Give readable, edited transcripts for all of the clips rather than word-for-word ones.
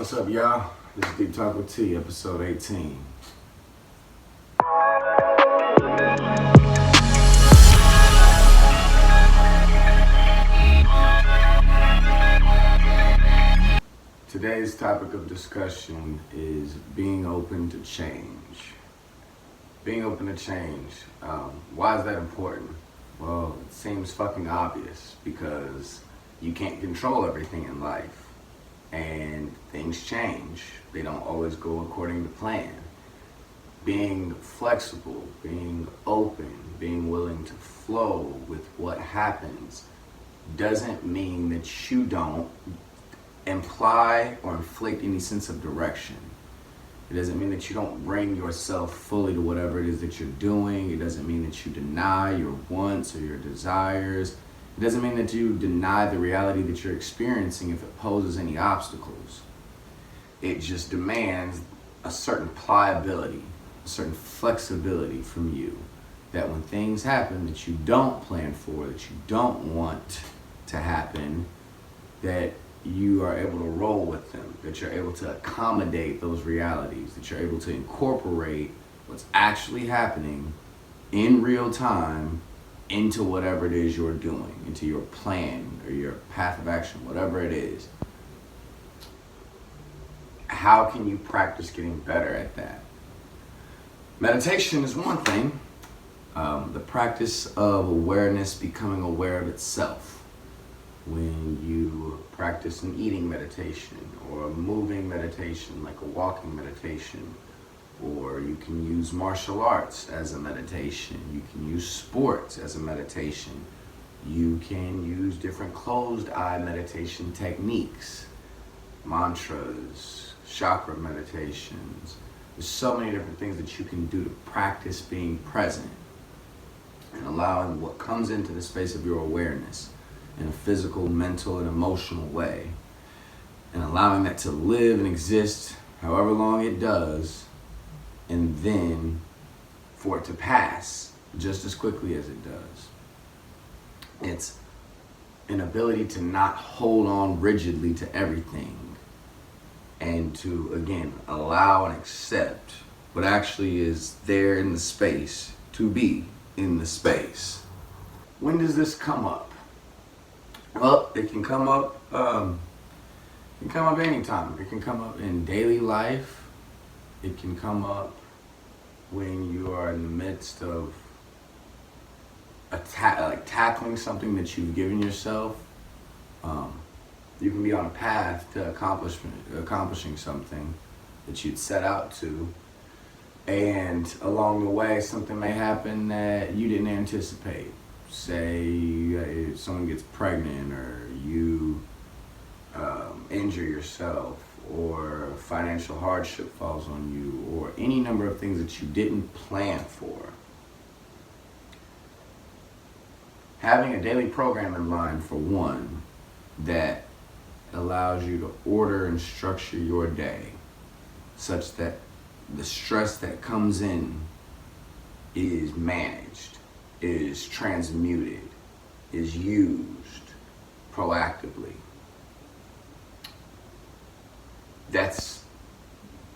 What's up, y'all? This is Deep Talk with T, episode 18. Today's topic of discussion is being open to change. Being open to change. Why is that important? Well, it seems fucking obvious because you can't control everything in life. And things change. They don't always go according to plan. Being flexible, being open, being willing to flow with what happens doesn't mean that you don't imply or inflict any sense of direction. It doesn't mean that you don't bring yourself fully to whatever it is that you're doing. It doesn't mean that you deny your wants or your desires. It doesn't mean that you deny the reality that you're experiencing if it poses any obstacles. It just demands a certain pliability, a certain flexibility from you, that when things happen that you don't plan for, that you don't want to happen, that you are able to roll with them, that you're able to accommodate those realities, that you're able to incorporate what's actually happening in real time into whatever it is you're doing, into your plan or your path of action, whatever it is. How can you practice getting better at that? Meditation is one thing. The practice of awareness, becoming aware of itself. When you practice an eating meditation or a moving meditation, like a walking meditation, or you can use martial arts as a meditation. You can use sports as a meditation. You can use different closed eye meditation techniques, mantras, chakra meditations. There's so many different things that you can do to practice being present and allowing what comes into the space of your awareness in a physical, mental, and emotional way, and allowing that to live and exist however long it does, and then for it to pass just as quickly as it does. It's an ability to not hold on rigidly to everything and to, again, allow and accept what actually is there in the space to be in the space. When does this come up? Well, it can come up anytime. It can come up in daily life. It can come up when you are in the midst of tackling something that you've given yourself. You can be on a path to accomplishing something that you'd set out to, and along the way something may happen that you didn't anticipate. Say someone gets pregnant, or you injure yourself, or financial hardship falls on you, or any number of things that you didn't plan for. Having a daily program in mind, for one, that allows you to order and structure your day such that the stress that comes in is managed, is transmuted, is used proactively. That's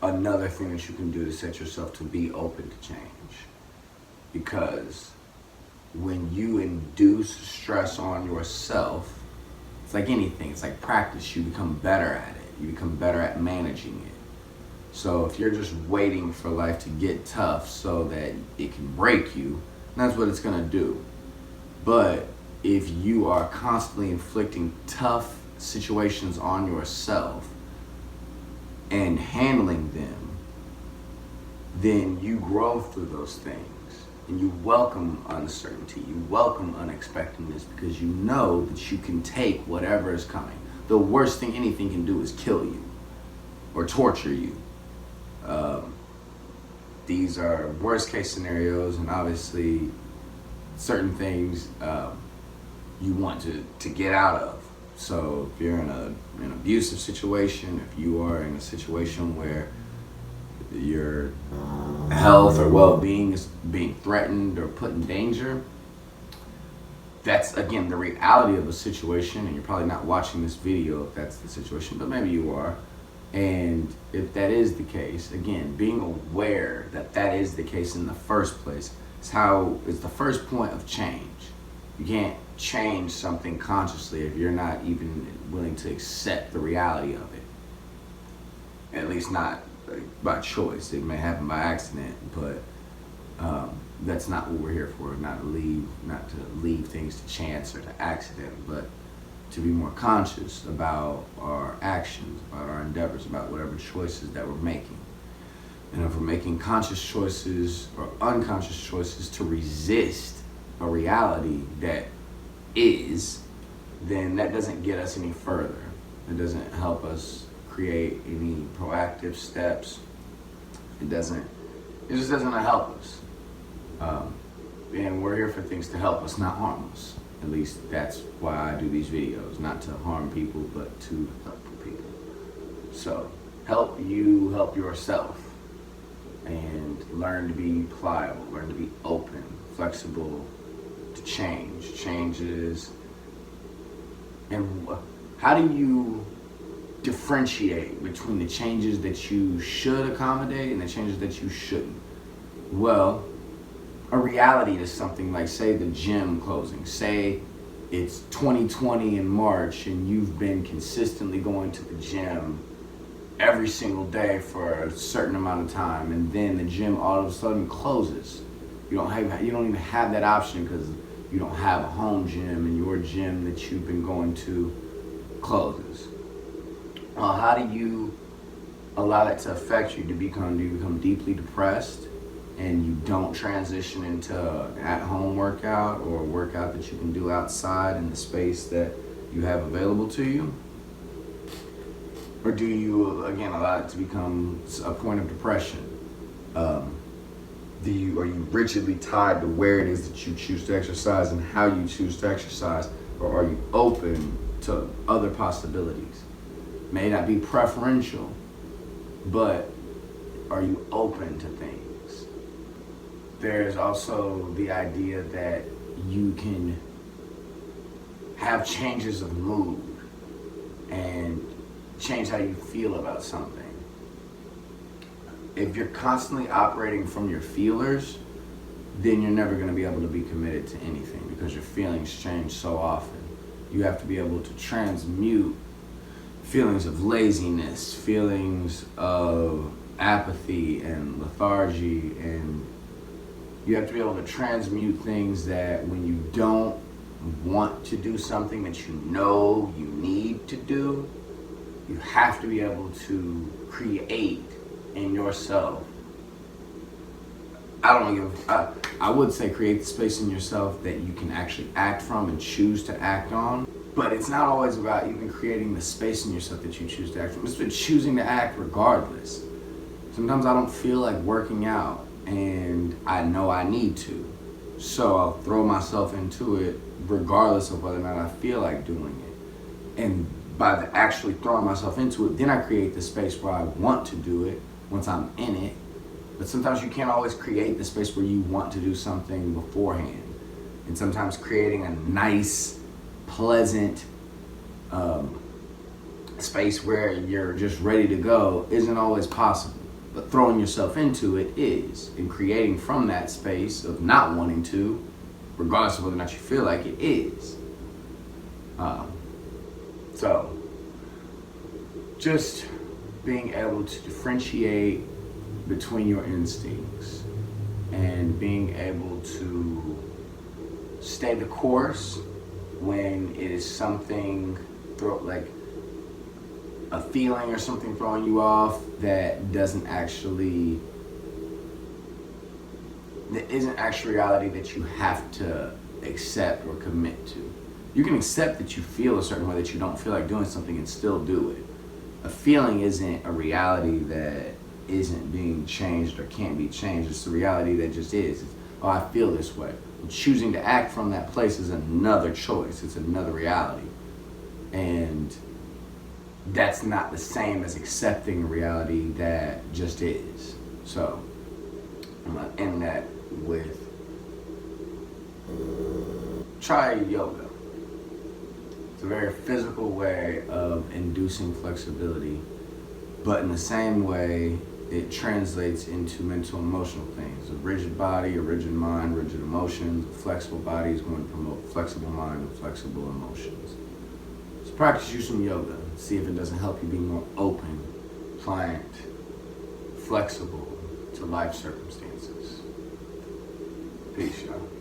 another thing that you can do to set yourself to be open to change. Because when you induce stress on yourself, it's like anything, it's like practice. You become better at it. You become better at managing it. So if you're just waiting for life to get tough so that it can break you, that's what it's gonna do. But if you are constantly inflicting tough situations on yourself and handling them, then you grow through those things. And you welcome uncertainty, you welcome unexpectedness, because you know that you can take whatever is coming. The worst thing anything can do is kill you or torture you. These are worst case scenarios, and obviously certain things you want to get out of. So if you're in an abusive situation, if you are in a situation where your health or well-being is being threatened or put in danger, that's, again, the reality of a situation. And you're probably not watching this video if that's the situation, but maybe you are. And if that is the case, again, being aware that that is the case in the first place is the first point of change. You can't change something consciously if you're not even willing to accept the reality of it. At least not by choice. It may happen by accident, but that's not what we're here for. Not to leave things to chance or to accident, but to be more conscious about our actions, about our endeavors, about whatever choices that we're making. And if we're making conscious choices or unconscious choices to resist a reality that is, then that doesn't get us any further. It doesn't help us create any proactive steps. It just doesn't help us. And we're here for things to help us, not harm us. At least that's why I do these videos, not to harm people, but to help people. So help you help yourself and learn to be pliable, learn to be open, flexible to change, changes. And how do you differentiate between the changes that you should accommodate and the changes that you shouldn't? Well, a reality to something like, say, the gym closing. Say it's 2020 in March and you've been consistently going to the gym every single day for a certain amount of time, and then the gym all of a sudden closes. You don't even have that option because you don't have a home gym, and your gym that you've been going to closes. Well, how do you allow that to affect you? Do you become deeply depressed and you don't transition into an at-home workout or a workout that you can do outside in the space that you have available to you? Or do you, again, allow it to become a point of depression? Are you rigidly tied to where it is that you choose to exercise and how you choose to exercise? Or are you open to other possibilities? May not be preferential, but are you open to things? There's also the idea that you can have changes of mood and change how you feel about something. If you're constantly operating from your feelers, then you're never going to be able to be committed to anything because your feelings change so often. You have to be able to transmute feelings of laziness, feelings of apathy and lethargy, and you have to be able to transmute things that when you don't want to do something that you know you need to do, you have to be able to create in yourself. I would say create the space in yourself that you can actually act from and choose to act on. But it's not always about even creating the space in yourself that you choose to act from. It's about choosing to act regardless. Sometimes I don't feel like working out and I know I need to. So I'll throw myself into it regardless of whether or not I feel like doing it. And by actually throwing myself into it, then I create the space where I want to do it once I'm in it. But sometimes you can't always create the space where you want to do something beforehand. And sometimes creating a nice, pleasant space where you're just ready to go isn't always possible. But throwing yourself into it is. And creating from that space of not wanting to, regardless of whether or not you feel like it is. So, just being able to differentiate between your instincts and being able to stay the course when it is something like a feeling or something throwing you off that isn't actually reality that you have to accept or commit to. You can accept that you feel a certain way, that you don't feel like doing something, and still do it. A feeling isn't a reality that isn't being changed or can't be changed. It's a reality that just is. I feel this way. Choosing to act from that place is another choice. It's another reality. And that's not the same as accepting a reality that just is. So I'm going to end that with try yoga. It's a very physical way of inducing flexibility But in the same way, it translates into mental emotional things. A rigid body, a rigid mind, rigid emotions. A flexible body is going to promote flexible mind and flexible emotions. So practice you some yoga. See if it doesn't help you be more open, pliant, flexible to life circumstances. Peace, y'all.